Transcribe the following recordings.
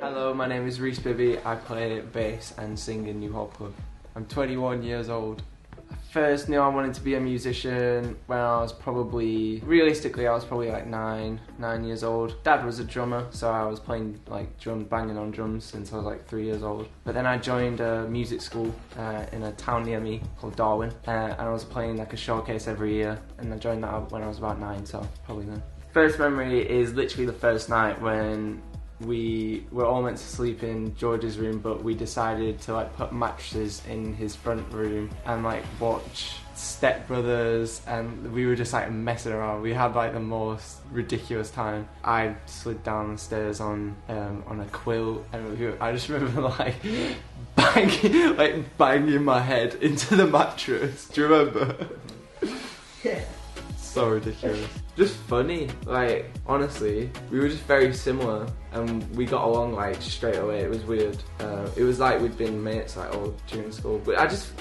Hello, my name is Reece Bibby. I play bass and sing in New Hope Club. I'm 21 years old. I first knew I wanted to be a musician when I was probably like nine years old. Dad was a drummer, so I was playing like banging on drums since I was like 3 years old. But then I joined a music school in a town near me called Darwin, and I was playing like a showcase every year, and I joined that when I was about 9, so probably then. First memory is literally the first night when we were all meant to sleep in George's room, but we decided to like put mattresses in his front room and like watch Step Brothers, and we were just like messing around. We had like the most ridiculous time. I slid down the stairs on a quilt, and I just remember like banging my head into the mattress. Do you remember? Yeah. So ridiculous. Just funny, like honestly, we were just very similar and we got along like straight away. It was weird. It was like we'd been mates like all during school. But I just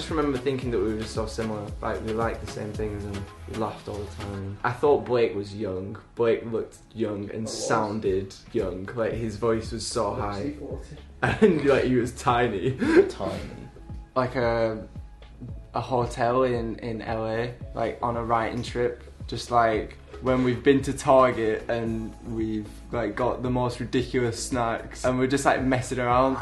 remember thinking that we were just so similar. Like we liked the same things and we laughed all the time. I thought Blake was young. Blake looked young and sounded young. Like his voice was so high. And like he was tiny. Tiny. Like a hotel in LA, like on a writing trip, just like when we've been to Target and we've like got the most ridiculous snacks and we're just like messing around.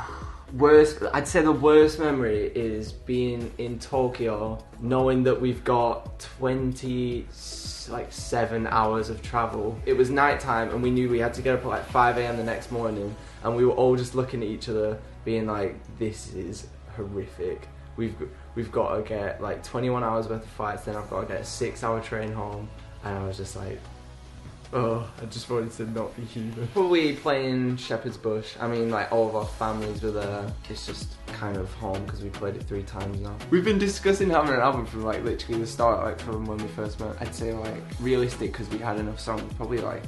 I'd say the worst memory is being in Tokyo, knowing that we've got 27 hours of travel. It was nighttime and we knew we had to get up at like 5 AM the next morning, and we were all just looking at each other being like, this is horrific. We've got to get like 21 hours worth of flights, then I've got to get a 6-hour train home, and I was just like, oh, I just wanted to not be human. Probably playing Shepherd's Bush. I mean, like all of our families were there. It's just kind of home because we played it 3 times now. We've been discussing having an album from like literally the start, like from when we first met. I'd say like realistic because we had enough songs, probably like,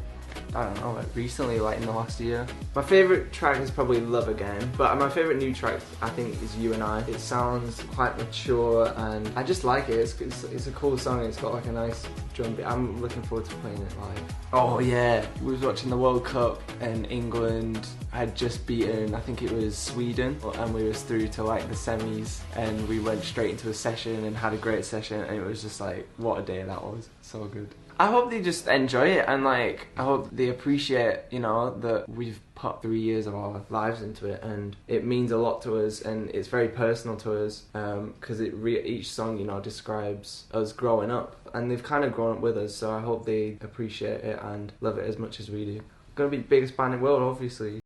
I don't know, like recently, like in the last year. My favourite track is probably Love Again, but my favourite new track I think is You and I. It sounds quite mature and I just like it. It's a cool song. It's got like a nice drum beat. I'm looking forward to playing it live. Oh yeah, we was watching the World Cup and England had just beaten, I think it was Sweden, and we was through to like the semis, and we went straight into a session and had a great session, and it was just like, what a day that was. So good. I hope they just enjoy it, and like I hope they appreciate, you know, that we've put 3 years of our lives into it, and it means a lot to us, and it's very personal to us, because each song, you know, describes us growing up, and they've kind of grown up with us. So I hope they appreciate it and love it as much as we do. Gonna be the biggest band in the world, obviously.